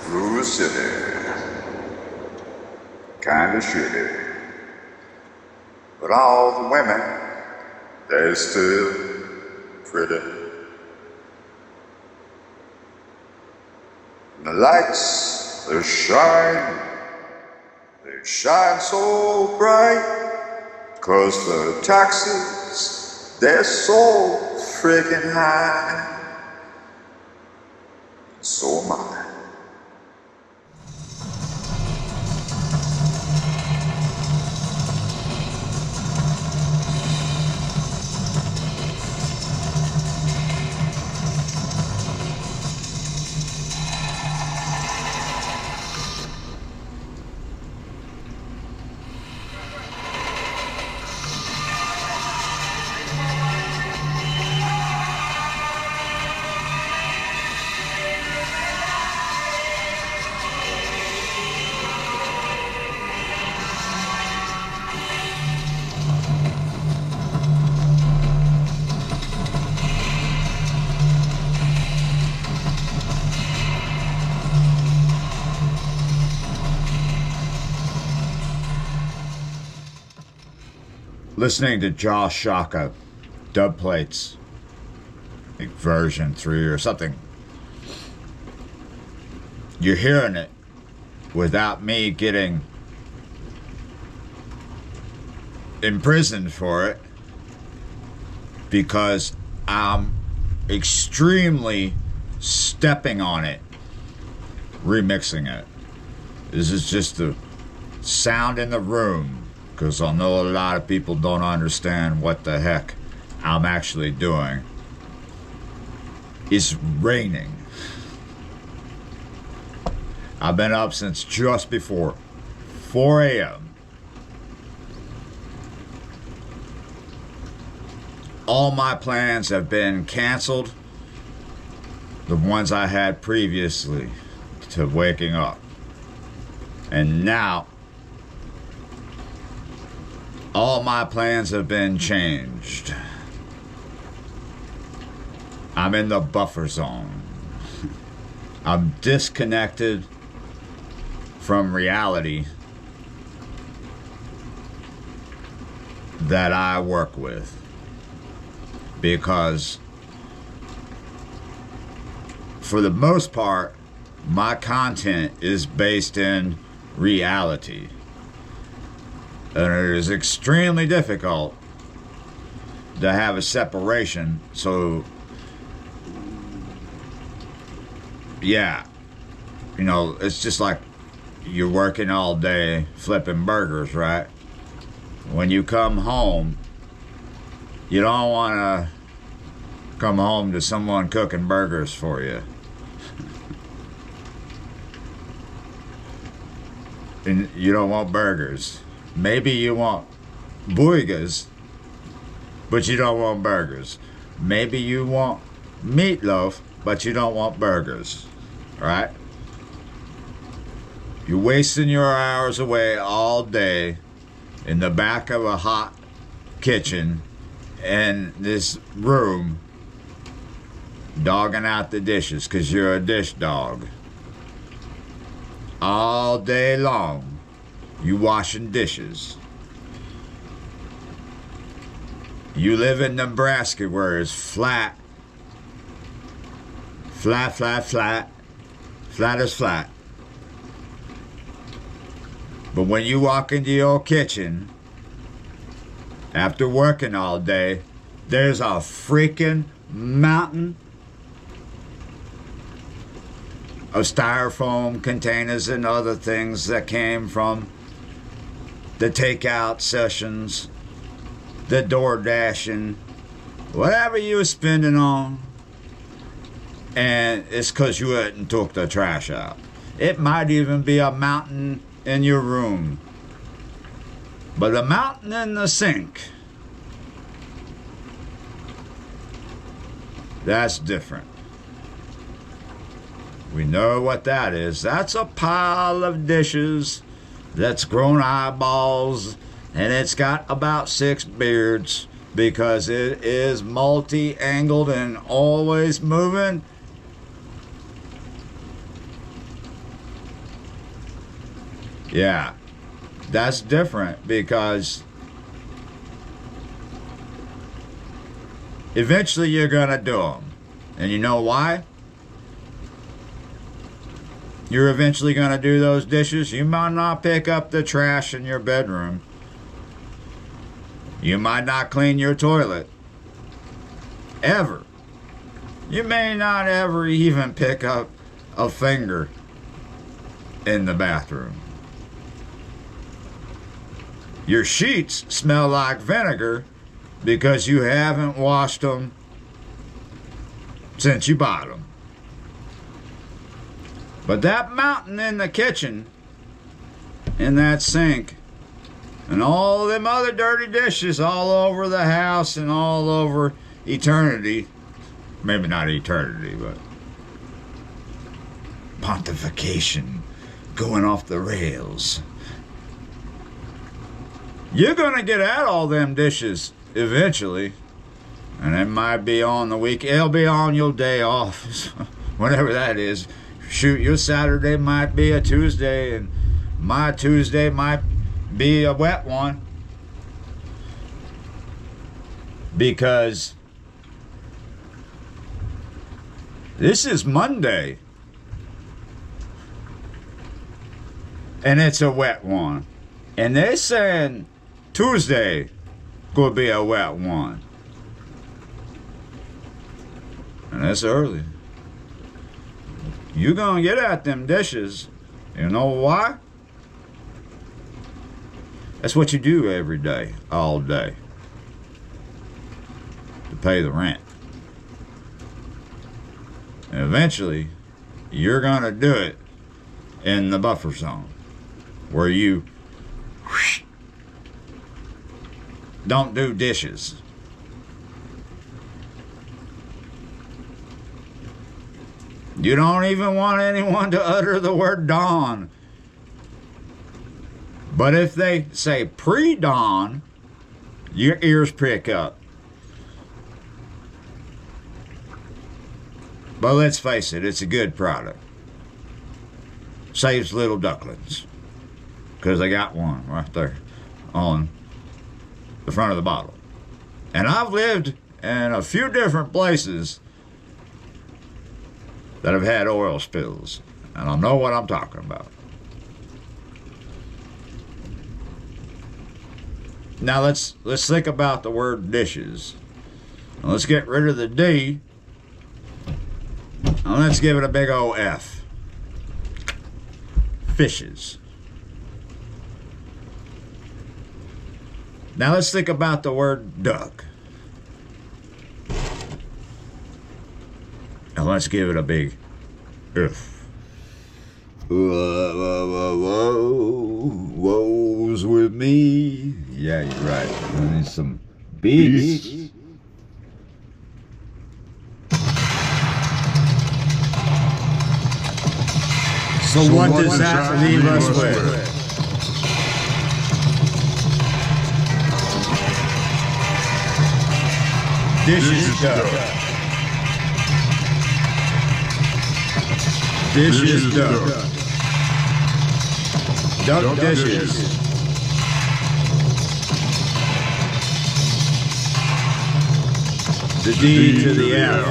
Rue City. Kinda shitty. But all the women, they're still pretty. And the lights, they shine so bright, 'cause the taxes, they're so freaking high. So am I. Listening to Josh Shaka, dub plates, like version 3 or something. You're hearing it without me getting imprisoned for it, because I'm extremely stepping on it, remixing it. This is just the sound in the room, because I know a lot of people don't understand what the heck I'm actually doing. It's raining. I've been up since just before 4 a.m. All my plans have been canceled, the ones I had previously to waking up. And now, all my plans have been changed. I'm in the buffer zone. I'm disconnected from reality that I work with, because for the most part, my content is based in reality. And it is extremely difficult to have a separation. So, yeah, you know, it's just like you're working all day flipping burgers, right? When you come home, you don't want to come home to someone cooking burgers for you. And you don't want burgers. Maybe you want burgers, but you don't want burgers. Maybe you want meatloaf, but you don't want burgers, right? You're wasting your hours away all day in the back of a hot kitchen in this room, dogging out the dishes because you're a dish dog. All day long, you washing dishes. You live in Nebraska where it's flat. Flat, flat, flat. Flat as flat. But when you walk into your kitchen, after working all day, there's a freaking mountain of styrofoam containers and other things that came from the takeout the door dashing, whatever you were spending on, and it's because you hadn't took the trash out. It might even be a mountain in your room, but a mountain in the sink, that's different. We know what that is. That's a pile of dishes that's grown eyeballs, and it's got about 6 beards because it is multi-angled and always moving. Yeah, that's different because eventually you're gonna do them. And you know why? You're eventually gonna do those dishes. You might not pick up the trash in your bedroom. You might not clean your toilet. Ever. You may not ever even pick up a finger in the bathroom. Your sheets smell like vinegar because you haven't washed them since you bought them. But that mountain in the kitchen, in that sink, and all them other dirty dishes all over the house and all over eternity, maybe not eternity, but pontification going off the rails. You're gonna get at all them dishes eventually, and it might be on the week. It'll be on your day off, whatever that is. Shoot, your Saturday might be a Tuesday, and my Tuesday might be a wet one, because this is Monday, and it's a wet one, and they're saying Tuesday could be a wet one. And that's early. You're gonna get at them dishes. You know why? That's what you do every day, all day, to pay the rent. And eventually, you're gonna do it in the buffer zone, where you don't do dishes. You don't even want anyone to utter the word dawn. But if they say pre-dawn, your ears prick up. But let's face it, it's a good product. Saves little ducklings. Because they got one right there on the front of the bottle. And I've lived in a few different places that have had oil spills, and I know what I'm talking about. Now let's think about the word dishes. Let's get rid of the D, and let's give it a big old F. Fishes. Now let's think about the word duck. And let's give it a big F. Woes with me. Yeah, you're right. I need some beats. So what does that leave us with? Dishes duck. Dishes duck. Duck dishes. The D to the F.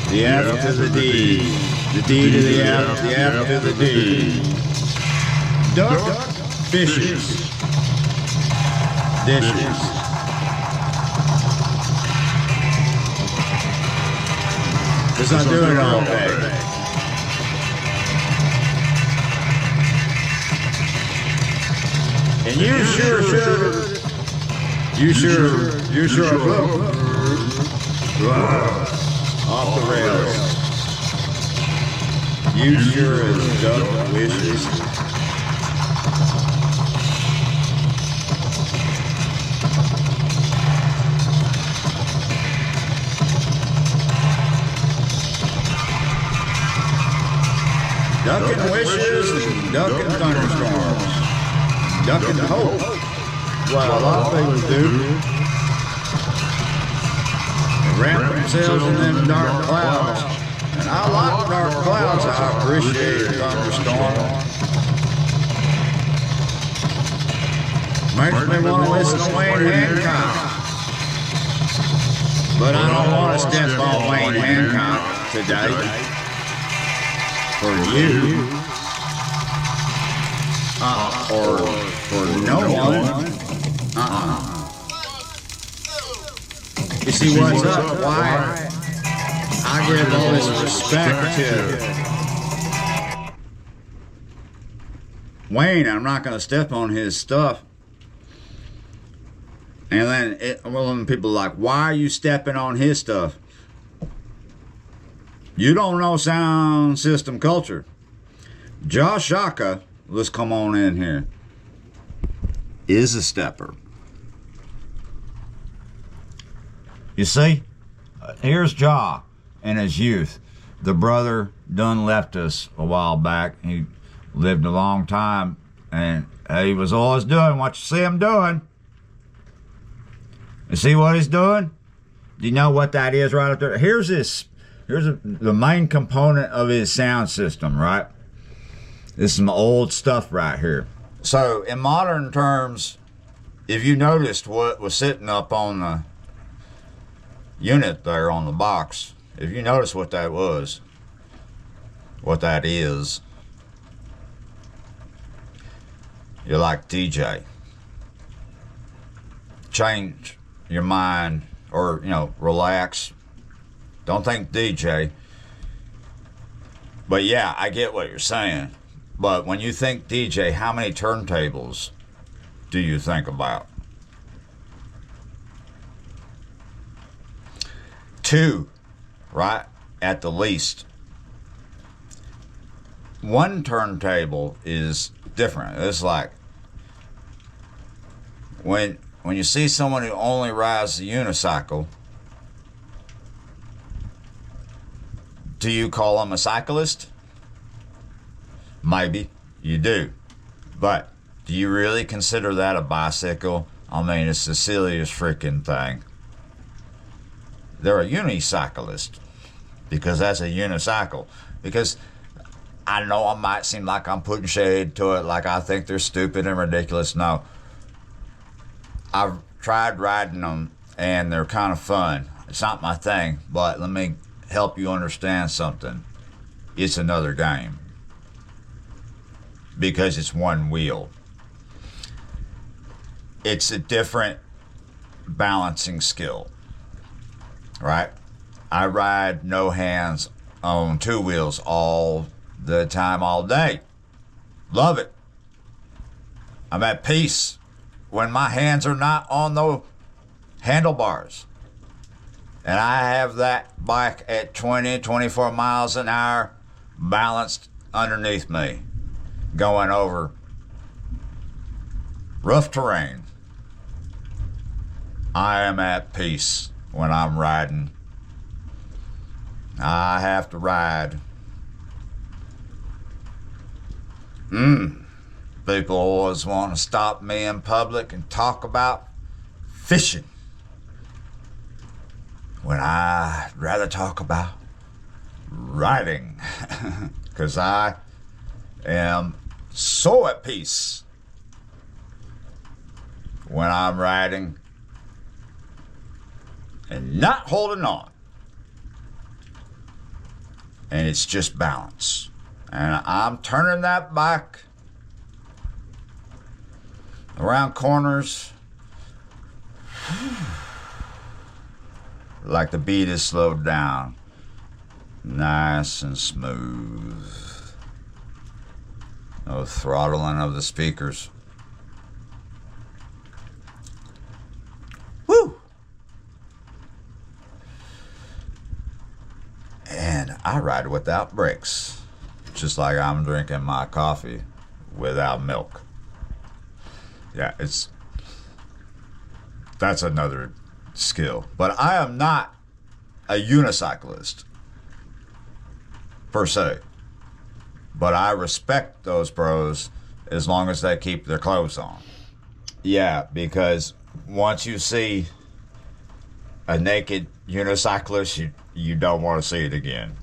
The F to the D. The D to the F. The F to the D. Duck fishes. Dishes. Because I do it all day. And you sure blew off the rails. You sure as duck wishes. ducking wishes and ducking thunderstorms, ducking hope. Well, a lot of people do. They wrap themselves in them dark clouds. And I like dark clouds. I appreciate a thunderstorm. Makes me want to listen to Wayne Hancock. But I don't want to step on Wayne Hancock today. For you. Or for no one. You see what's up? Why I give all this respect to Wayne. I'm not going to step on his stuff. And then, when people are like, why are you stepping on his stuff? You don't know sound system culture. Josh Shaka, let's come on in here, is a stepper. You see, here's Ja in his youth. The brother done left us a while back. He lived a long time, and he was always doing what you see him doing. You see what he's doing? Do you know what that is right up there? Here's the main component of his sound system, right? This is some old stuff right here. So, in modern terms, if you noticed what was sitting up on the unit there on the box, if you notice what that was, what that is, you're like, DJ, change your mind, or, relax. Don't think DJ. But yeah, I get what you're saying. But when you think DJ, how many turntables do you think about? 2, right? At the least. 1 turntable is different. It's like when you see someone who only rides a unicycle, do you call them a cyclist? Maybe you do. But do you really consider that a bicycle? I mean, it's the silliest freaking thing. They're a unicyclist because that's a unicycle. Because I know I might seem like I'm putting shade to it, like I think they're stupid and ridiculous. No. I've tried riding them, and they're kind of fun. It's not my thing, but let me help you understand something. It's another game. Because it's one wheel. It's a different balancing skill. Right? I ride no hands on 2 wheels all the time, all day. Love it. I'm at peace when my hands are not on the handlebars. And I have that bike at 20, 24 miles an hour balanced underneath me, going over rough terrain. I am at peace when I'm riding. I have to ride. People always want to stop me in public and talk about fishing, when I'd rather talk about riding. Because I am so at peace when I'm riding and not holding on. And it's just balance. And I'm turning that bike around corners like the beat is slowed down. Nice and smooth. No throttling of the speakers. Woo! And I ride without brakes, just like I'm drinking my coffee without milk. Yeah, that's another skill. But I am not a unicyclist, per se. But I respect those bros as long as they keep their clothes on. Yeah, because once you see a naked unicyclist, you don't want to see it again.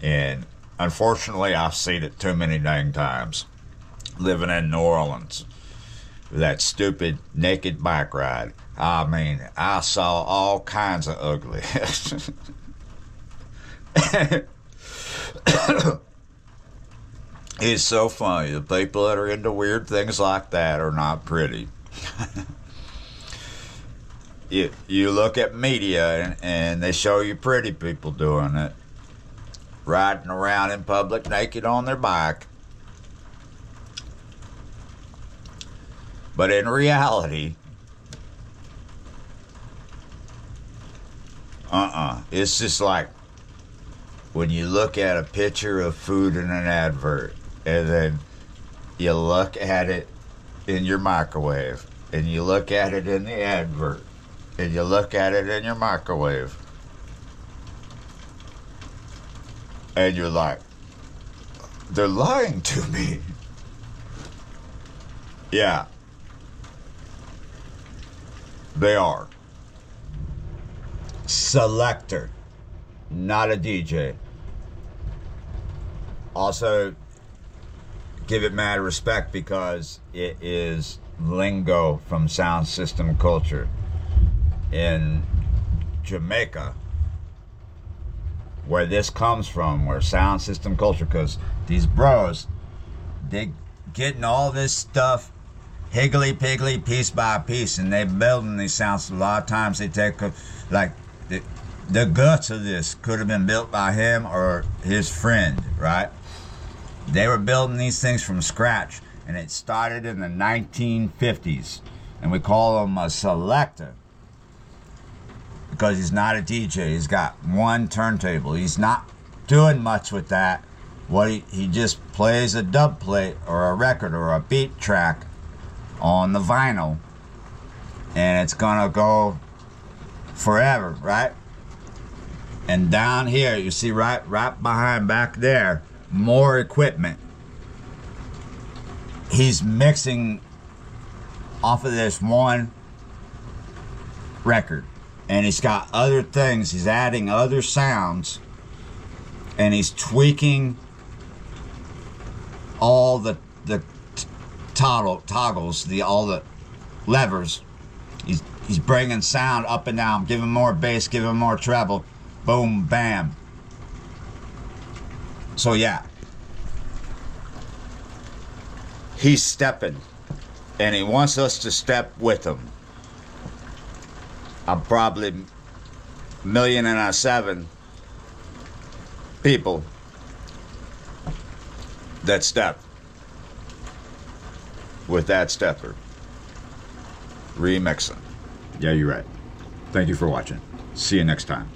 And unfortunately, I've seen it too many dang times. Living in New Orleans, that stupid naked bike ride. I mean, I saw all kinds of ugly. It's so funny. The people that are into weird things like that are not pretty. You look at media and they show you pretty people doing it, riding around in public naked on their bike. But in reality, it's just like when you look at a picture of food in an advert, and then you look at it in your microwave, and you look at it in the advert, and you look at it in your microwave, and you're like, they're lying to me. Yeah. They are. Selector, not a DJ. Also, give it mad respect because it is lingo from sound system culture. In Jamaica, where this comes from, where sound system culture, because these bros, they getting all this stuff higgly-piggly, piece by piece, and they building these sounds. A lot of times they take, like, the guts of this could have been built by him or his friend, right? They were building these things from scratch, and it started in the 1950s, and we call him a selector because he's not a DJ. He's got one turntable. He's not doing much with that. What he just plays a dub plate or a record or a beat track on the vinyl, and it's gonna go forever, right? And down here, you see right behind back there, more equipment. He's mixing off of this one record, and he's got other things. He's adding other sounds, and he's tweaking all the toggles, all the levers. He's bringing sound up and down, giving more bass, giving more treble. Boom, bam. So yeah, he's stepping, and he wants us to step with him. I'm probably 1,000,007 people that step with that stepper remixing. Yeah, you're right. Thank you for watching. See you next time.